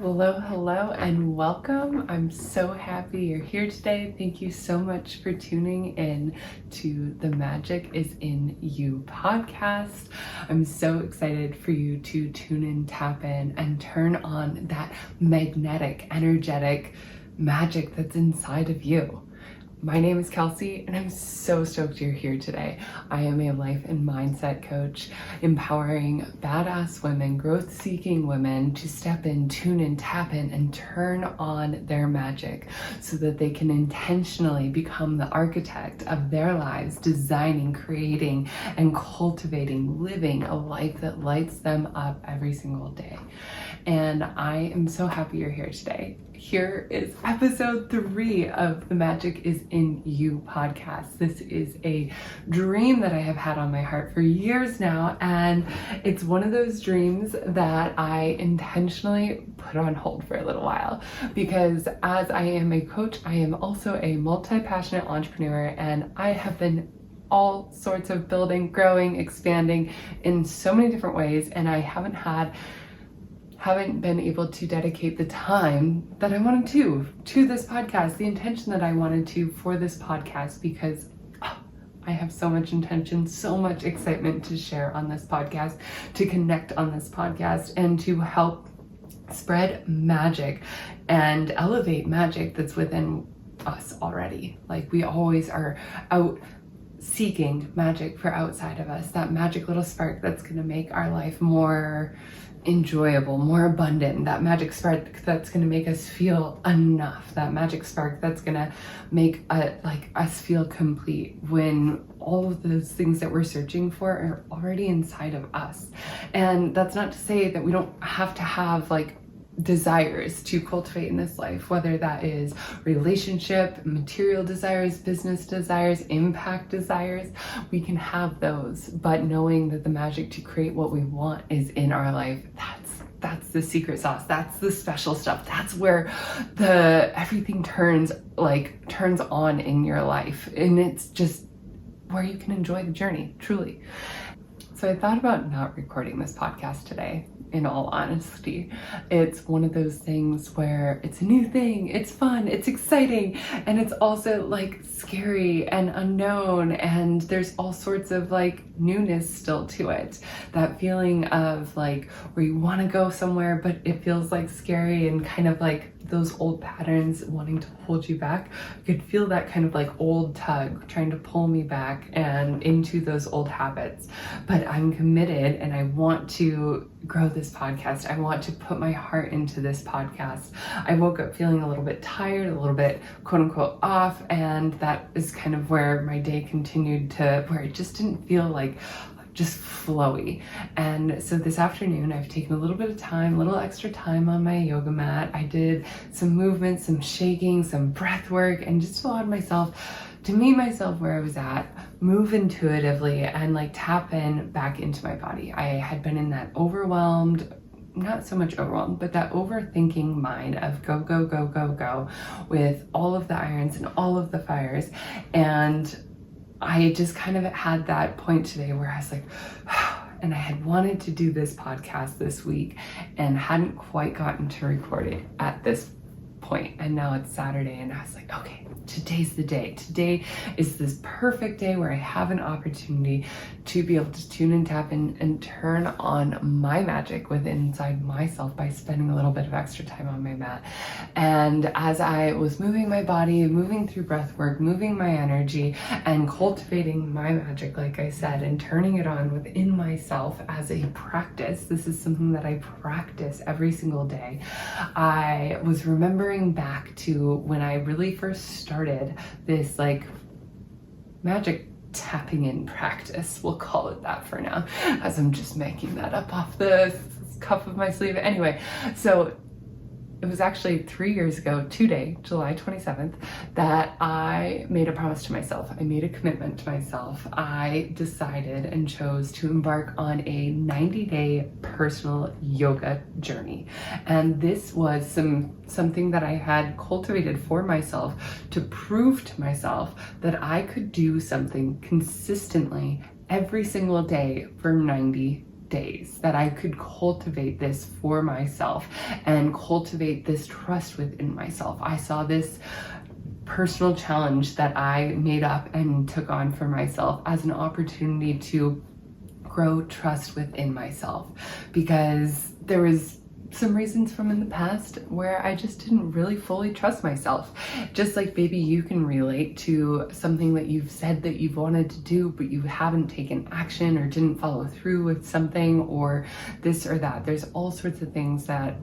Hello, and welcome. I'm so happy you're here today. Thank you so much for tuning in to the Magic is in You podcast. I'm so excited for you to tune in, tap in, and turn on that magnetic, energetic magic that's inside of you. My name is Kelsey, and I'm so stoked you're here today. I am a life and mindset coach, empowering badass women, growth-seeking women to step in, tune in, tap in, and turn on their magic so that they can intentionally become the architect of their lives, designing, creating, and cultivating, living a life that lights them up every single day. And I am so happy you're here today. Here is episode 3 of the Magic is in You podcast. This is a dream that I have had on my heart for years now, and it's one of those dreams that I intentionally put on hold for a little while because as I am a coach, I am also a multi-passionate entrepreneur, and I have been all sorts of building, growing, expanding in so many different ways, and I haven't been able to dedicate the time that I wanted to this podcast, the intention that I wanted to for this podcast, because I have so much intention, so much excitement to share on this podcast, to connect on this podcast, and to help spread magic and elevate magic that's within us already. Like, we always are out seeking magic for outside of us, that magic little spark that's going to make our life more enjoyable, more abundant, that magic spark that's going to make us feel enough, that magic spark that's going to make us feel complete, when all of those things that we're searching for are already inside of us. And that's not to say that we don't have to have desires to cultivate in this life, whether that is relationship, material desires, business desires, impact desires. We can have those, but knowing that the magic to create what we want is in our life, that's the secret sauce. That's the special stuff. That's where everything turns on in your life, and it's just where you can enjoy the journey, truly. So I thought about not recording this podcast today. In all honesty, it's one of those things where it's a new thing, it's fun, it's exciting, and it's also scary and unknown, and there's all sorts of newness still to it. That feeling of where you want to go somewhere, but it feels scary and kind of those old patterns wanting to hold you back. You could feel that kind of old tug trying to pull me back and into those old habits. But I'm committed, and I want to grow this podcast. I want to put my heart into this podcast. I woke up feeling a little bit tired, a little bit quote unquote off, and that is kind of where my day continued to, where it just didn't feel just flowy. And so this afternoon I've taken a little bit of time, a little extra time on my yoga mat. I did some movement, some shaking, some breath work, and just allowed myself to meet myself where I was at, move intuitively, and tap in back into my body. I had been in that not so much overwhelmed, but that overthinking mind of go, go, go, go, go, with all of the irons and all of the fires. And I just kind of had that point today where I was and I had wanted to do this podcast this week and hadn't quite gotten to record it at this point. And now it's Saturday, and I was okay, today's the day. Today is this perfect day where I have an opportunity to be able to tune and tap in and turn on my magic within inside myself by spending a little bit of extra time on my mat. And as I was moving my body, moving through breath work, moving my energy, and cultivating my magic, like I said, and turning it on within myself as a practice, this is something that I practice every single day. I was remembering back to when I really first started this magic tapping in practice. We'll call it that for now, as I'm just making that up off the cuff of my sleeve. Anyway, so it was actually 3 years ago today, July 27th, that I made a promise to myself. I made a commitment to myself. I decided and chose to embark on a 90-day personal yoga journey. And this was something that I had cultivated for myself to prove to myself that I could do something consistently every single day for 90 days that I could cultivate this for myself and cultivate this trust within myself. I saw this personal challenge that I made up and took on for myself as an opportunity to grow trust within myself, because there was some reasons from in the past where I just didn't really fully trust myself. Just like maybe you can relate to something that you've said that you've wanted to do, but you haven't taken action or didn't follow through with something or this or that. There's all sorts of things that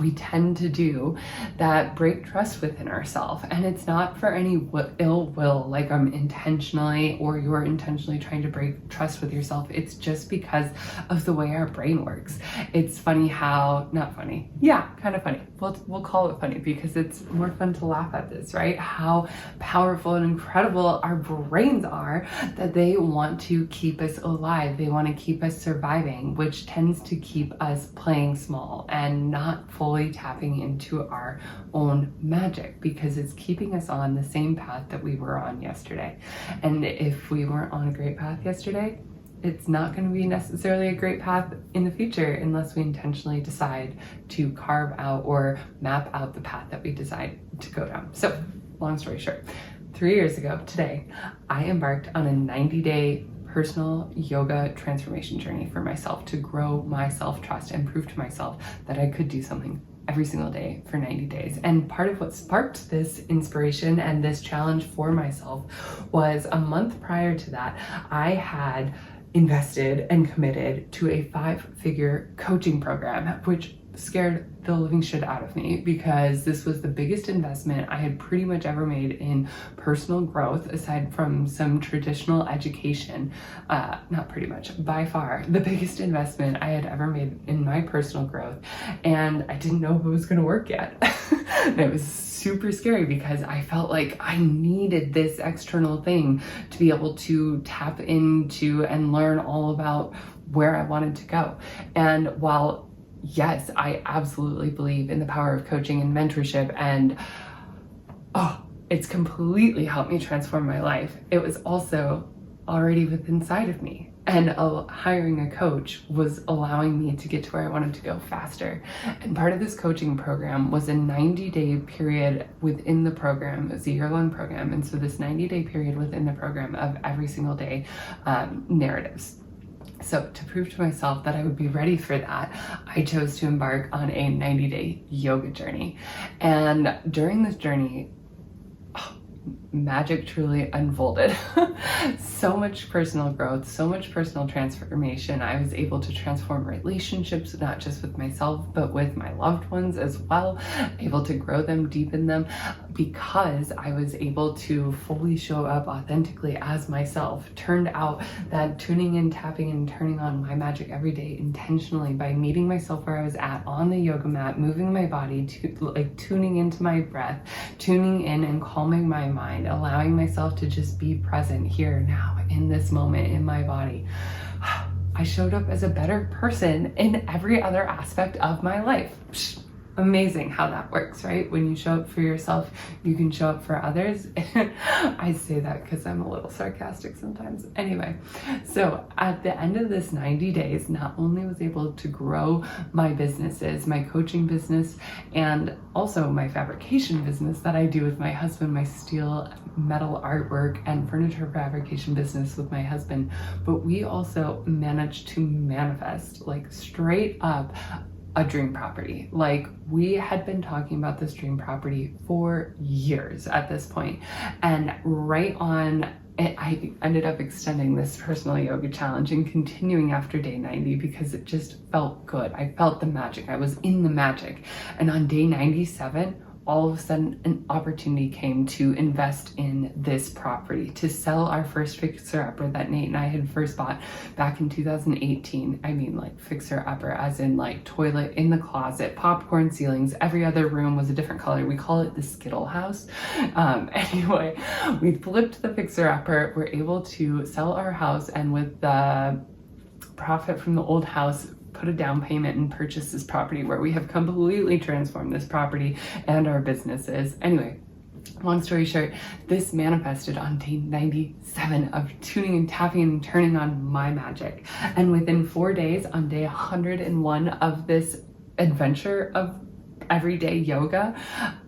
we tend to do that break trust within ourselves. And it's not for any ill will, like I'm intentionally or you're intentionally trying to break trust with yourself. It's just because of the way our brain works. It's funny how, not funny, yeah, kind of funny. We'll call it funny because it's more fun to laugh at this, right? How powerful and incredible our brains are, that they want to keep us alive. They want to keep us surviving, which tends to keep us playing small and not fully tapping into our own magic, because it's keeping us on the same path that we were on yesterday. And if we weren't on a great path yesterday, it's not going to be necessarily a great path in the future unless we intentionally decide to carve out or map out the path that we decide to go down. So, long story short, 3 years ago today, I embarked on a 90-day personal yoga transformation journey for myself to grow my self-trust and prove to myself that I could do something every single day for 90 days. And part of what sparked this inspiration and this challenge for myself was a month prior to that, I had invested and committed to a 5-figure coaching program, which scared the living shit out of me, because this was the biggest investment I had pretty much ever made in personal growth, aside from some traditional education. Not pretty much, by far the biggest investment I had ever made in my personal growth. And I didn't know if it was going to work yet. And it was super scary because I felt like I needed this external thing to be able to tap into and learn all about where I wanted to go. And while yes, I absolutely believe in the power of coaching and mentorship, and it's completely helped me transform my life, it was also already within inside of me. And hiring a coach was allowing me to get to where I wanted to go faster. And part of this coaching program was a 90-day period within the program. It was a year-long program. And so this 90-day period within the program of every single day narratives. So to prove to myself that I would be ready for that, I chose to embark on a 90-day yoga journey. And during this journey, magic truly unfolded. So much personal growth, so much personal transformation. I was able to transform relationships, not just with myself, but with my loved ones as well, able to grow them, deepen them, because I was able to fully show up authentically as myself. Turned out that tuning in, tapping and turning on my magic every day intentionally by meeting myself where I was at on the yoga mat, moving my body, tuning into my breath, tuning in and calming my mind, allowing myself to just be present here now in this moment in my body. I showed up as a better person in every other aspect of my life. Amazing how that works, right? When you show up for yourself, you can show up for others. I say that because I'm a little sarcastic sometimes. Anyway, so at the end of this 90 days, not only was I able to grow my businesses, my coaching business, and also my fabrication business that I do with my husband, my steel metal artwork and furniture fabrication business with my husband, but we also managed to manifest, like straight up, a dream property. Like, we had been talking about this dream property for years at this point. And right on it, I ended up extending this personal yoga challenge and continuing after day 90 because it just felt good. I felt the magic. I was in the magic. And on day 97, all of a sudden an opportunity came to invest in this property, to sell our first fixer-upper that Nate and I had first bought back in 2018. I mean, like fixer-upper as in like toilet in the closet, popcorn ceilings, every other room was a different color. We call it the Skittle house. Anyway, we flipped the fixer-upper, we're able to sell our house, and with the profit from the old house, put a down payment and purchase this property, where we have completely transformed this property and our businesses. Anyway, Long story short, this manifested on day 97 of tuning and tapping and turning on my magic. And within 4 days, on day 101 of this adventure of everyday yoga,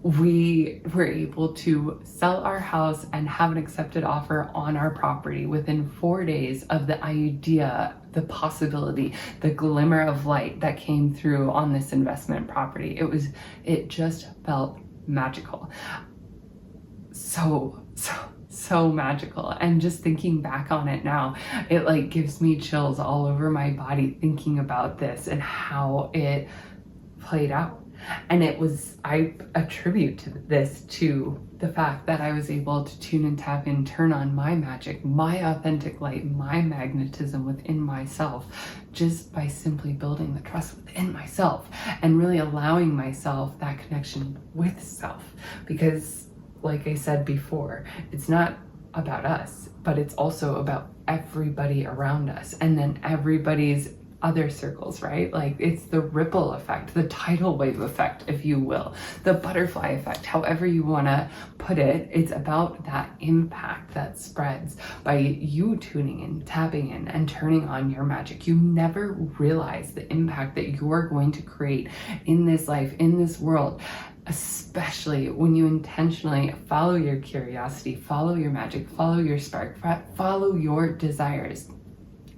we were able to sell our house and have an accepted offer on our property within 4 days of the idea, the possibility, the glimmer of light that came through on this investment property. It just felt magical. So magical. And just thinking back on it now, it like gives me chills all over my body thinking about this and how it played out. And I attribute this to the fact that I was able to tune and tap in, turn on my magic, my authentic light, my magnetism within myself, just by simply building the trust within myself and really allowing myself that connection with self. Because like I said before, it's not about us, but it's also about everybody around us and then everybody's other circles, right? Like it's the ripple effect, the tidal wave effect, if you will, the butterfly effect, however you want to put it. It's about that impact that spreads by you tuning in, tapping in, and turning on your magic. You never realize the impact that you're going to create in this life, in this world, especially when you intentionally follow your curiosity, follow your magic, follow your spark, follow your desires.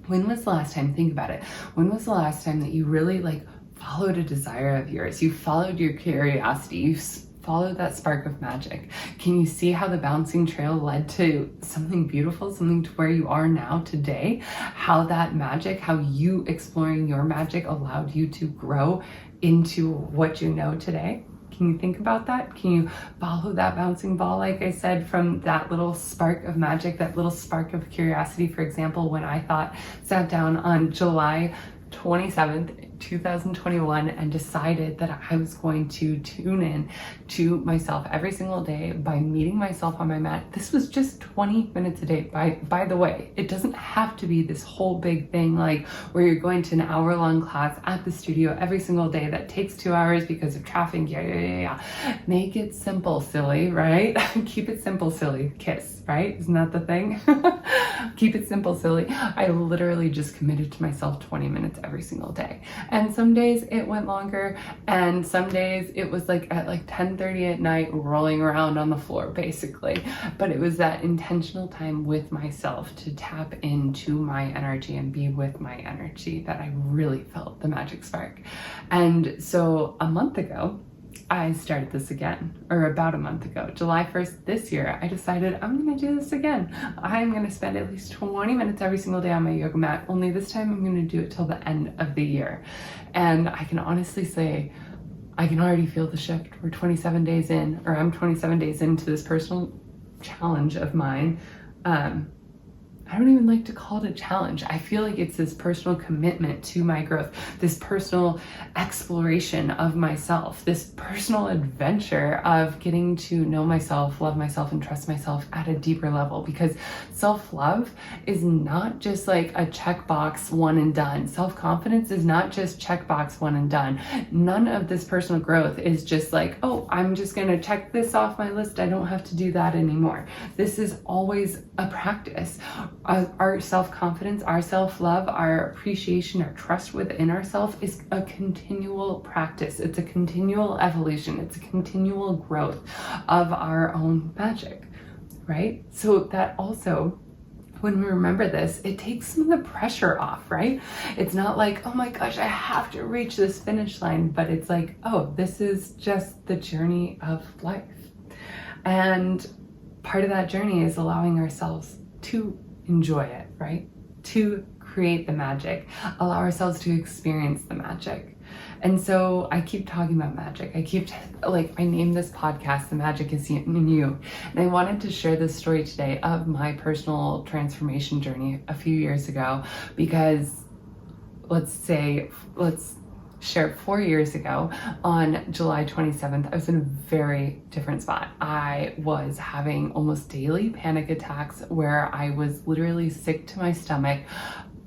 When was the last time, think about it, when was the last time that you really like followed a desire of yours? You followed your curiosity, you followed that spark of magic. Can you see how the bouncing trail led to something beautiful, something to where you are now today? How that magic, how you exploring your magic allowed you to grow into what you know today? Can you think about that? Can you follow that bouncing ball, like I said, from that little spark of magic, that little spark of curiosity? For example, when I sat down on July 27th, 2021 and decided that I was going to tune in to myself every single day by meeting myself on my mat. This was just 20 minutes a day. By the way, it doesn't have to be this whole big thing like where you're going to an hour-long class at the studio every single day that takes 2 hours because of traffic. Yeah. Make it simple, silly, right? Keep it simple, silly. Kiss, right? Isn't that the thing? Keep it simple, silly. I literally just committed to myself 20 minutes every single day. And some days it went longer, and some days it was like at like 10:30 at night rolling around on the floor basically. But it was that intentional time with myself to tap into my energy and be with my energy that I really felt the magic spark. And so a month ago, I started this again, or about a month ago, July 1st this year, I decided I'm going to do this again. I'm going to spend at least 20 minutes every single day on my yoga mat, only this time I'm going to do it till the end of the year. And I can honestly say, I can already feel the shift. We're 27 days in, or I'm 27 days into this personal challenge of mine. I don't even like to call it a challenge. I feel like it's this personal commitment to my growth, this personal exploration of myself, this personal adventure of getting to know myself, love myself, and trust myself at a deeper level. Because self-love is not just like a checkbox one and done. Self-confidence is not just checkbox one and done. None of this personal growth is just like, oh, I'm just going to check this off my list. I don't have to do that anymore. This is always a practice. Our self-confidence, our self-love, our appreciation, our trust within ourselves is a continual practice. It's a continual evolution. It's a continual growth of our own magic, right? So that also, when we remember this, it takes some of the pressure off, right? It's not like, oh my gosh, I have to reach this finish line, but it's like, oh, this is just the journey of life. And part of that journey is allowing ourselves to enjoy it, right? To create the magic, allow ourselves to experience the magic. And so I keep talking about magic. I named this podcast, The Magic is in You. And I wanted to share this story today of my personal transformation journey a few years ago, because let's share 4 years ago on July 27th, I was in a very different spot. I was having almost daily panic attacks where I was literally sick to my stomach,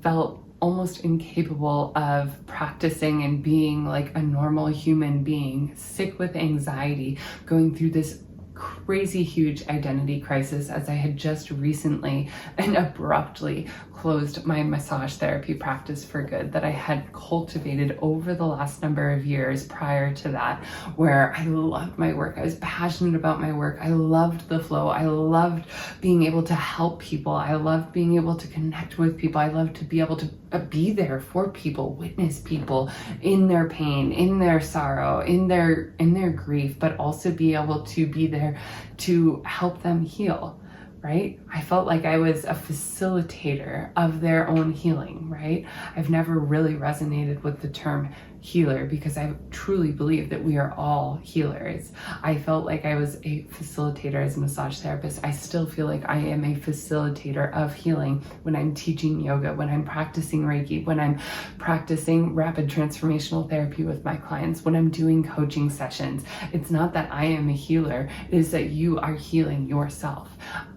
felt almost incapable of practicing and being like a normal human being, sick with anxiety, going through this crazy huge identity crisis as I had just recently and abruptly closed my massage therapy practice for good that I had cultivated over the last number of years prior to that, where I loved my work. I was passionate about my work. I loved the flow. I loved being able to help people. I loved being able to connect with people. I loved to be able to be there for people, witness people in their pain, in their sorrow, in their grief, but also be able to be there to help them heal. Right? I felt like I was a facilitator of their own healing, right? I've never really resonated with the term healer because I truly believe that we are all healers. I felt like I was a facilitator as a massage therapist. I still feel like I am a facilitator of healing when I'm teaching yoga, when I'm practicing Reiki, when I'm practicing rapid transformational therapy with my clients, when I'm doing coaching sessions. It's not that I am a healer, it is that you are healing yourself.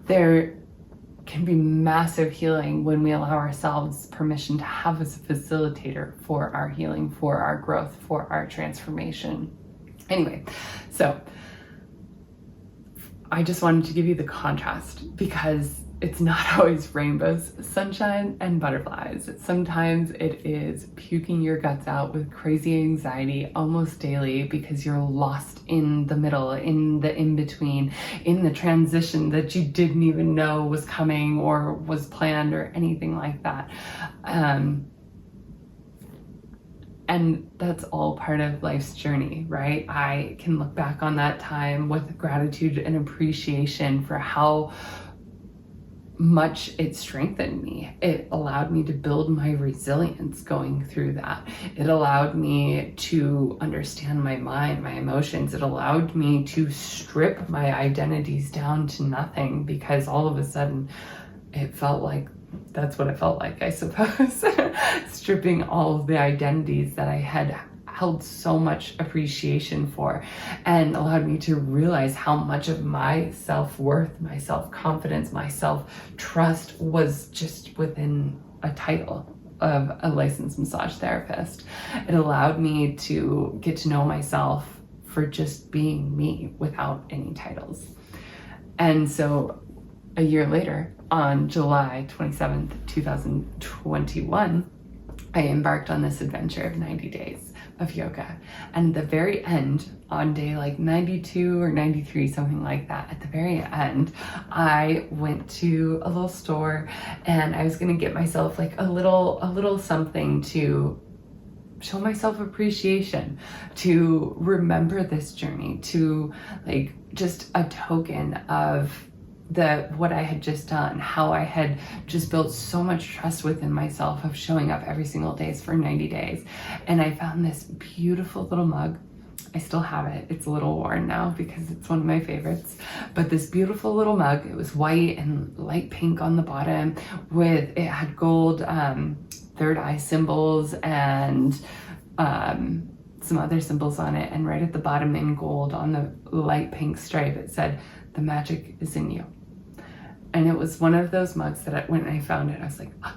There can be massive healing when we allow ourselves permission to have as a facilitator for our healing, for our growth, for our transformation. Anyway, so I just wanted to give you the contrast because it's not always rainbows, sunshine, and butterflies. Sometimes it is puking your guts out with crazy anxiety almost daily because you're lost in the middle, in the in-between, in the transition that you didn't even know was coming or was planned or anything like that. And that's all part of life's journey, right? I can look back on that time with gratitude and appreciation for how much it strengthened me. It allowed me to build my resilience going through that. It allowed me to understand my mind, my emotions. It allowed me to strip my identities down to nothing because all of a sudden it felt like that's what it felt like, I suppose. Stripping all of the identities that I had held so much appreciation for, and allowed me to realize how much of my self-worth, my self-confidence, my self-trust was just within a title of a licensed massage therapist. It allowed me to get to know myself for just being me without any titles. And so a year later, on July 27th, 2021, I embarked on this adventure of 90 days of yoga. And at the very end, on day like 92 or 93, something like that, at the very end, I went to a little store and I was gonna get myself like a little something to show myself appreciation, to remember this journey, to like just a token of what I had just done, how I had just built so much trust within myself of showing up every single day for 90 days. And I found this beautiful little mug. I still have it. It's a little worn now because it's one of my favorites. But this beautiful little mug, it was white and light pink on the bottom it had gold third eye symbols and some other symbols on it. And right at the bottom in gold on the light pink stripe, it said, "The magic is in you." And it was one of those mugs that when I found it, I was like, oh,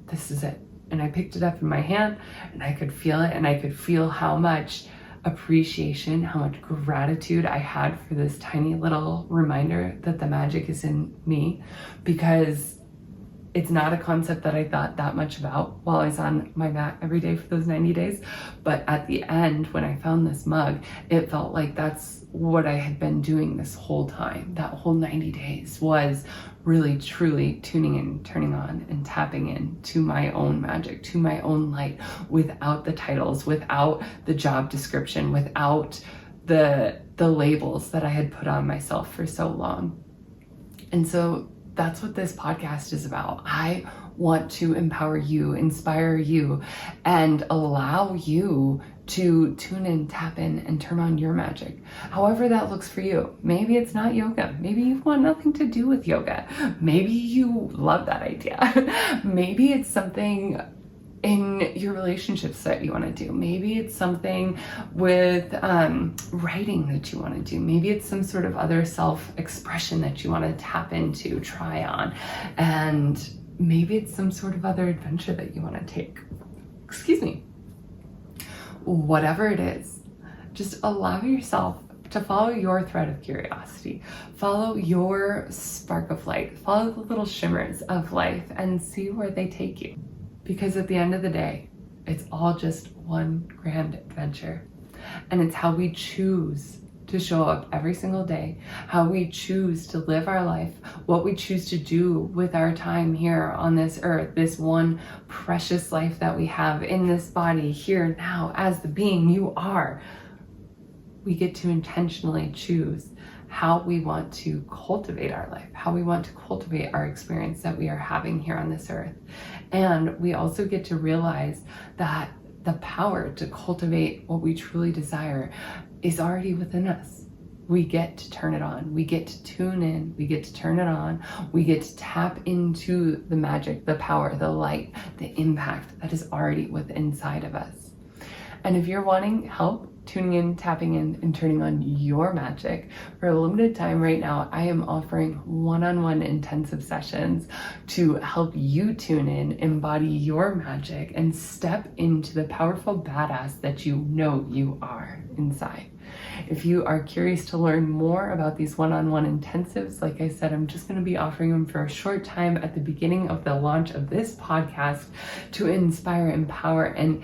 this is it. And I picked it up in my hand and I could feel it, and I could feel how much appreciation, how much gratitude I had for this tiny little reminder that the magic is in me, because it's not a concept that I thought that much about while I was on my mat every day for those 90 days. But at the end, when I found this mug, it felt like that's what I had been doing this whole time. That whole 90 days was really, truly tuning in, turning on, and tapping in to my own magic, to my own light, without the titles, without the job description, without the labels that I had put on myself for so long. And so that's what this podcast is about. I want to empower you, inspire you, and allow you to tune in, tap in, and turn on your magic. However that looks for you. Maybe it's not yoga. Maybe you want nothing to do with yoga. Maybe you love that idea. Maybe it's something in your relationships that you want to do. Maybe it's something with writing that you want to do. Maybe it's some sort of other self-expression that you want to tap into, try on. And maybe it's some sort of other adventure that you want to take. Excuse me. Whatever it is, just allow yourself to follow your thread of curiosity, follow your spark of light, follow the little shimmers of life and see where they take you. Because at the end of the day, it's all just one grand adventure. And it's how we choose to show up every single day, how we choose to live our life, what we choose to do with our time here on this earth, this one precious life that we have in this body here now as the being you are. We get to intentionally choose how we want to cultivate our life, how we want to cultivate our experience that we are having here on this earth. And we also get to realize that the power to cultivate what we truly desire is already within us. We get to turn it on. We get to tune in. We get to turn it on. We get to tap into the magic, the power, the light, the impact that is already within inside of us. And if you're wanting help tuning in, tapping in, and turning on your magic, for a limited time right now, I am offering one-on-one intensive sessions to help you tune in, embody your magic, and step into the powerful badass that you know you are inside. If you are curious to learn more about these one-on-one intensives, like I said, I'm just going to be offering them for a short time at the beginning of the launch of this podcast to inspire, empower, and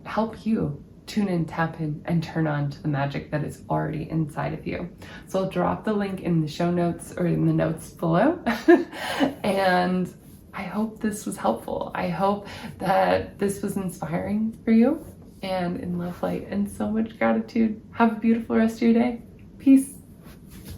help you tune in, tap in, and turn on to the magic that is already inside of you. So I'll drop the link in the show notes or in the notes below. And I hope this was helpful. I hope that this was inspiring for you. And in love, light, and so much gratitude. Have a beautiful rest of your day. Peace.